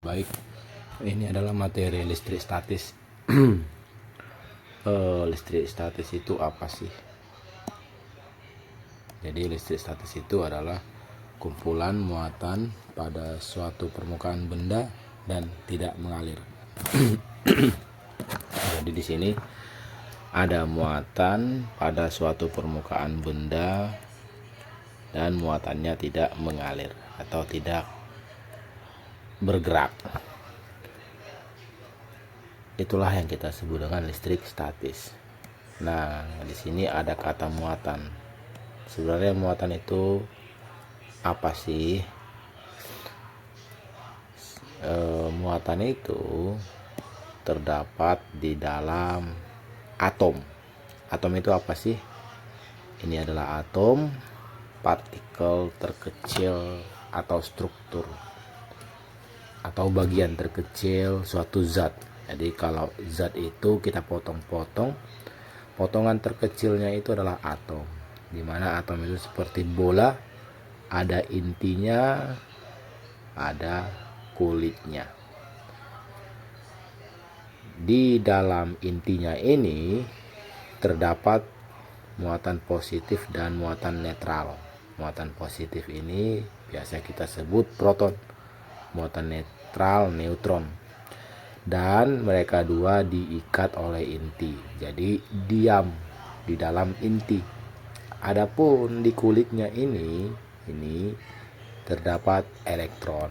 Baik, ini adalah materi listrik statis. Listrik statis itu apa sih? Jadi listrik statis itu adalah kumpulan muatan pada suatu permukaan benda dan tidak mengalir. Jadi di sini ada muatan pada suatu permukaan benda dan muatannya tidak mengalir atau tidak bergerak. Itulah yang kita sebut dengan listrik statis. Nah, di sini ada kata muatan. Sebenarnya muatan itu apa sih? Muatan itu terdapat di dalam atom. Atom itu apa sih? Ini adalah atom, partikel terkecil atau struktur atau bagian terkecil suatu zat. Jadi kalau zat itu kita potong-potong, potongan terkecilnya itu adalah atom. Dimana atom itu seperti bola, ada intinya, ada kulitnya. Di dalam intinya ini terdapat muatan positif dan muatan netral. Muatan positif ini biasa kita sebut proton, muatan netral neutron. Dan mereka dua diikat oleh inti, jadi diam di dalam inti. Adapun di kulitnya ini terdapat elektron,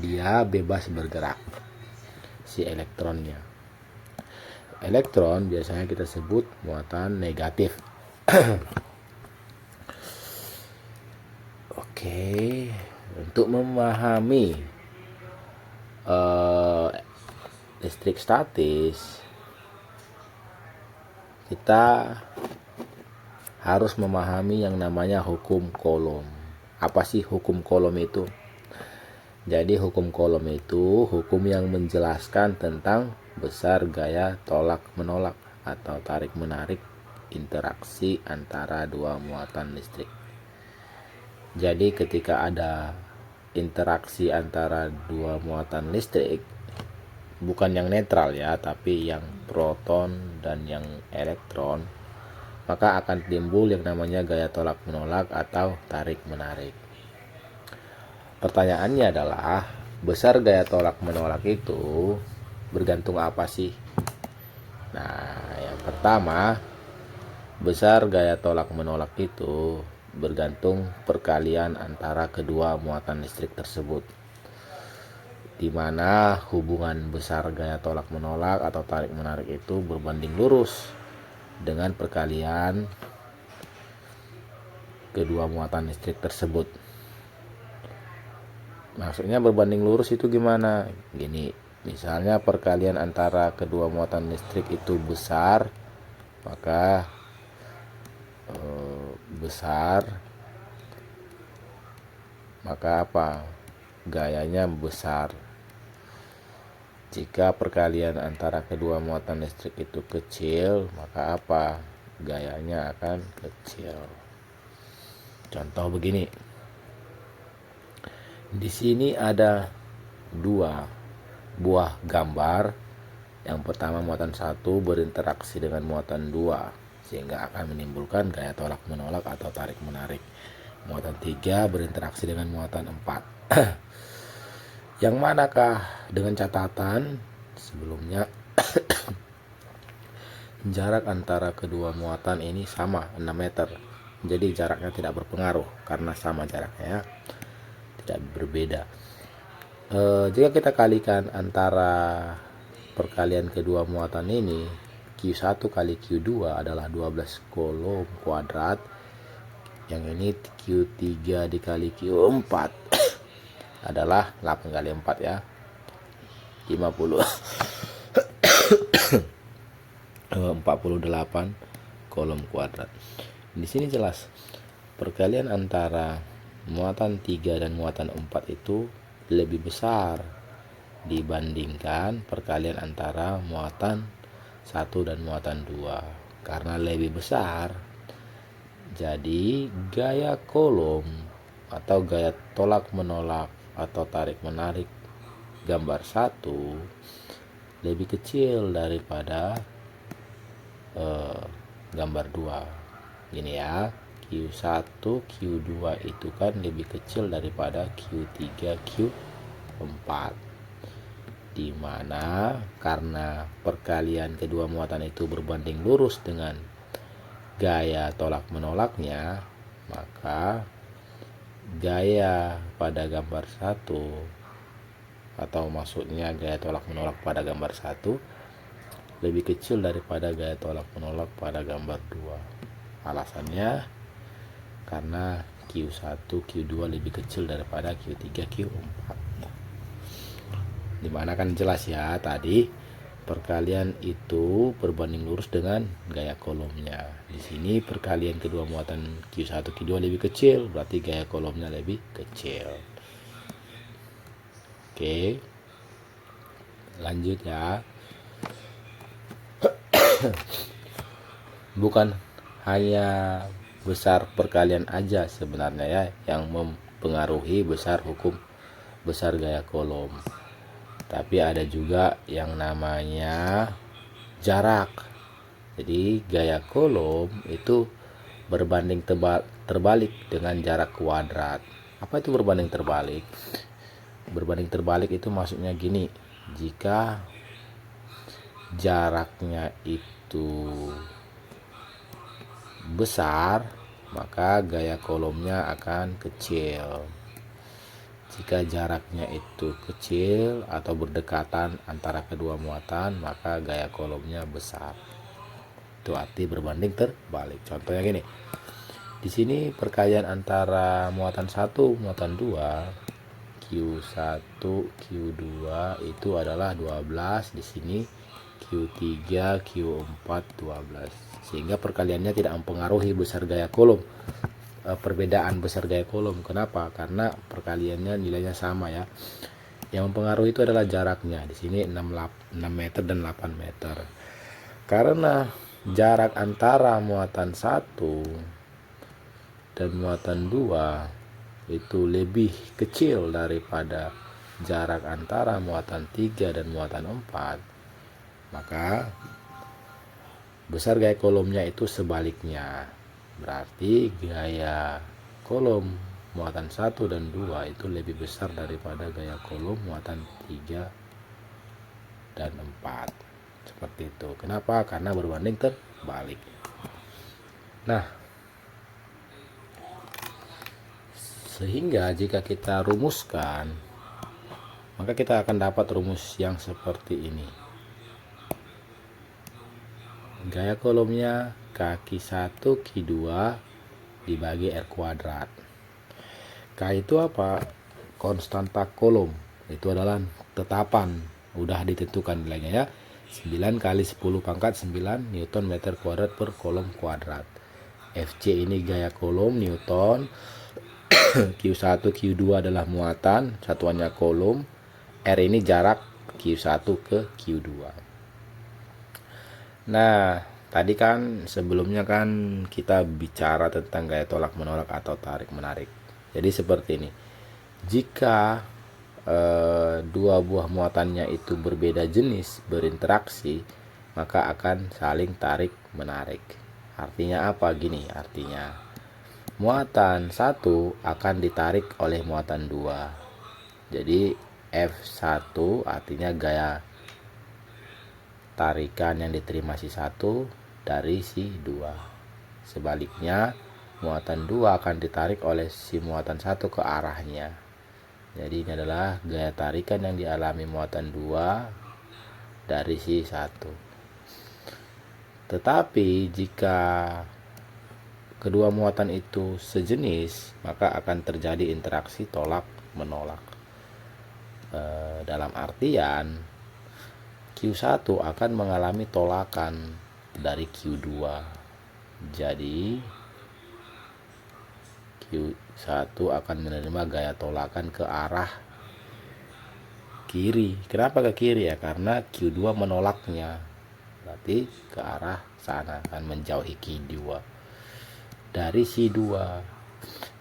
dia bebas bergerak si elektronnya. Elektron biasanya kita sebut muatan negatif. Oke, untuk memahami listrik statis, kita harus memahami yang namanya hukum Coulomb. Apa sih hukum Coulomb itu? Jadi hukum Coulomb itu hukum yang menjelaskan tentang besar gaya tolak menolak atau tarik menarik interaksi antara dua muatan listrik. Jadi ketika ada interaksi antara dua muatan listrik, bukan yang netral ya, tapi yang proton dan yang elektron, maka akan timbul yang namanya gaya tolak menolak atau tarik menarik. Pertanyaannya adalah, besar gaya tolak menolak itu bergantung apa sih? Nah, yang pertama, besar gaya tolak menolak itu bergantung perkalian antara kedua muatan listrik tersebut, di mana hubungan besar gaya tolak menolak atau tarik menarik itu berbanding lurus dengan perkalian kedua muatan listrik tersebut. Maksudnya berbanding lurus itu gimana? Gini, misalnya perkalian antara kedua muatan listrik itu besar, maka apa? Gayanya besar. Jika perkalian antara kedua muatan listrik itu kecil, maka apa? Gayanya akan kecil. Contoh begini. Di sini ada dua buah gambar. Yang pertama muatan 1 berinteraksi dengan muatan 2, sehingga akan menimbulkan gaya tolak menolak atau tarik menarik. Muatan 3 berinteraksi dengan muatan 4. Yang manakah, dengan catatan sebelumnya jarak antara kedua muatan ini sama 6 meter. Jadi jaraknya tidak berpengaruh karena sama jaraknya ya, tidak berbeda. Jika kita kalikan antara perkalian kedua muatan ini, Q1 kali Q2 adalah 12 Coulomb kuadrat. Yang ini Q3 dikali Q4 adalah 8 kali 4 ya, 50 48 Coulomb kuadrat. Di sini jelas perkalian antara muatan 3 dan muatan 4 itu lebih besar dibandingkan perkalian antara muatan 1 dan muatan 2. Karena lebih besar, jadi gaya Coulomb atau gaya tolak menolak atau tarik menarik gambar 1 lebih kecil daripada gambar 2. Gini ya, Q1, Q2 itu kan lebih kecil daripada Q3, Q4. Dimana karena perkalian kedua muatan itu berbanding lurus dengan gaya tolak menolaknya, maka gaya pada gambar 1, atau maksudnya gaya tolak menolak pada gambar 1 lebih kecil daripada gaya tolak menolak pada gambar 2. Alasannya karena Q1, Q2 lebih kecil daripada Q3, Q4. Dimana kan jelas ya, tadi perkalian itu berbanding lurus dengan gaya kolomnya. Di sini perkalian kedua muatan Q1, Q2 lebih kecil, berarti gaya kolomnya lebih kecil. Oke, lanjut ya. Bukan hanya besar perkalian aja sebenarnya ya yang mempengaruhi besar hukum besar gaya kolom, tapi ada juga yang namanya jarak. Jadi gaya kolom itu berbanding terbalik dengan jarak kuadrat. Apa itu berbanding terbalik? Berbanding terbalik itu maksudnya gini, jika jaraknya itu besar, maka gaya kolomnya akan kecil. Jika jaraknya itu kecil atau berdekatan antara kedua muatan, maka gaya kolomnya besar. Itu arti berbanding terbalik. Contohnya gini. Di sini perkalian antara muatan 1, muatan 2, Q1, Q2 itu adalah 12, di sini Q3, Q4 12. Sehingga perkaliannya tidak mempengaruhi besar gaya kolom. Perbedaan besar gaya kolom. Kenapa? Karena perkaliannya nilainya sama ya. Yang mempengaruhi itu adalah jaraknya. Di sini 6 meter dan 8 meter. Karena jarak antara muatan 1 dan muatan 2 itu lebih kecil daripada jarak antara muatan 3 dan muatan 4, maka besar gaya kolomnya itu sebaliknya. Berarti gaya kolom muatan 1 dan 2 itu lebih besar daripada gaya kolom muatan 3 dan 4. Seperti itu. Kenapa? Karena berbanding terbalik. Nah, sehingga jika kita rumuskan, maka kita akan dapat rumus yang seperti ini. Gaya kolomnya kaki 1 Q2 dibagi R kuadrat. K itu apa? Konstanta kolom. Itu adalah tetapan, udah ditentukan nilainya ya. 9 kali 10 pangkat 9 Newton meter kuadrat per kolom kuadrat. FC ini gaya kolom Newton. Q1 Q2 adalah muatan, satuannya kolom. R ini jarak Q1 ke Q2. Nah, tadi kan sebelumnya kan kita bicara tentang gaya tolak menolak atau tarik menarik. Jadi seperti ini. Jika dua buah muatannya itu berbeda jenis berinteraksi, maka akan saling tarik menarik. Artinya apa? Gini artinya. Muatan 1 akan ditarik oleh muatan 2. Jadi F1 artinya gaya tarikan yang diterima si 1 dari si 2. Sebaliknya, muatan 2 akan ditarik oleh si muatan 1 ke arahnya. Jadi ini adalah gaya tarikan yang dialami muatan 2 dari si 1. Tetapi jika kedua muatan itu sejenis, maka akan terjadi interaksi tolak menolak. Dalam artian Q1 akan mengalami tolakan dari Q2. Jadi Q1 akan menerima gaya tolakan ke arah kiri. Kenapa ke kiri ya? Karena Q2 menolaknya. Berarti ke arah sana, akan menjauhi Q2 dari C2.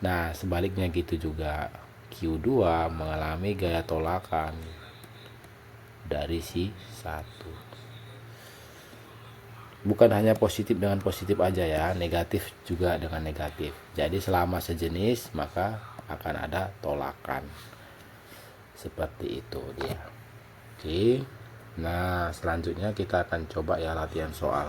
Nah, sebaliknya gitu juga. Q2 mengalami gaya tolakan dari si satu. Bukan hanya positif dengan positif aja ya, negatif juga dengan negatif. Jadi selama sejenis maka akan ada tolakan. Seperti itu dia. Oke. Nah, selanjutnya kita akan coba ya latihan soal.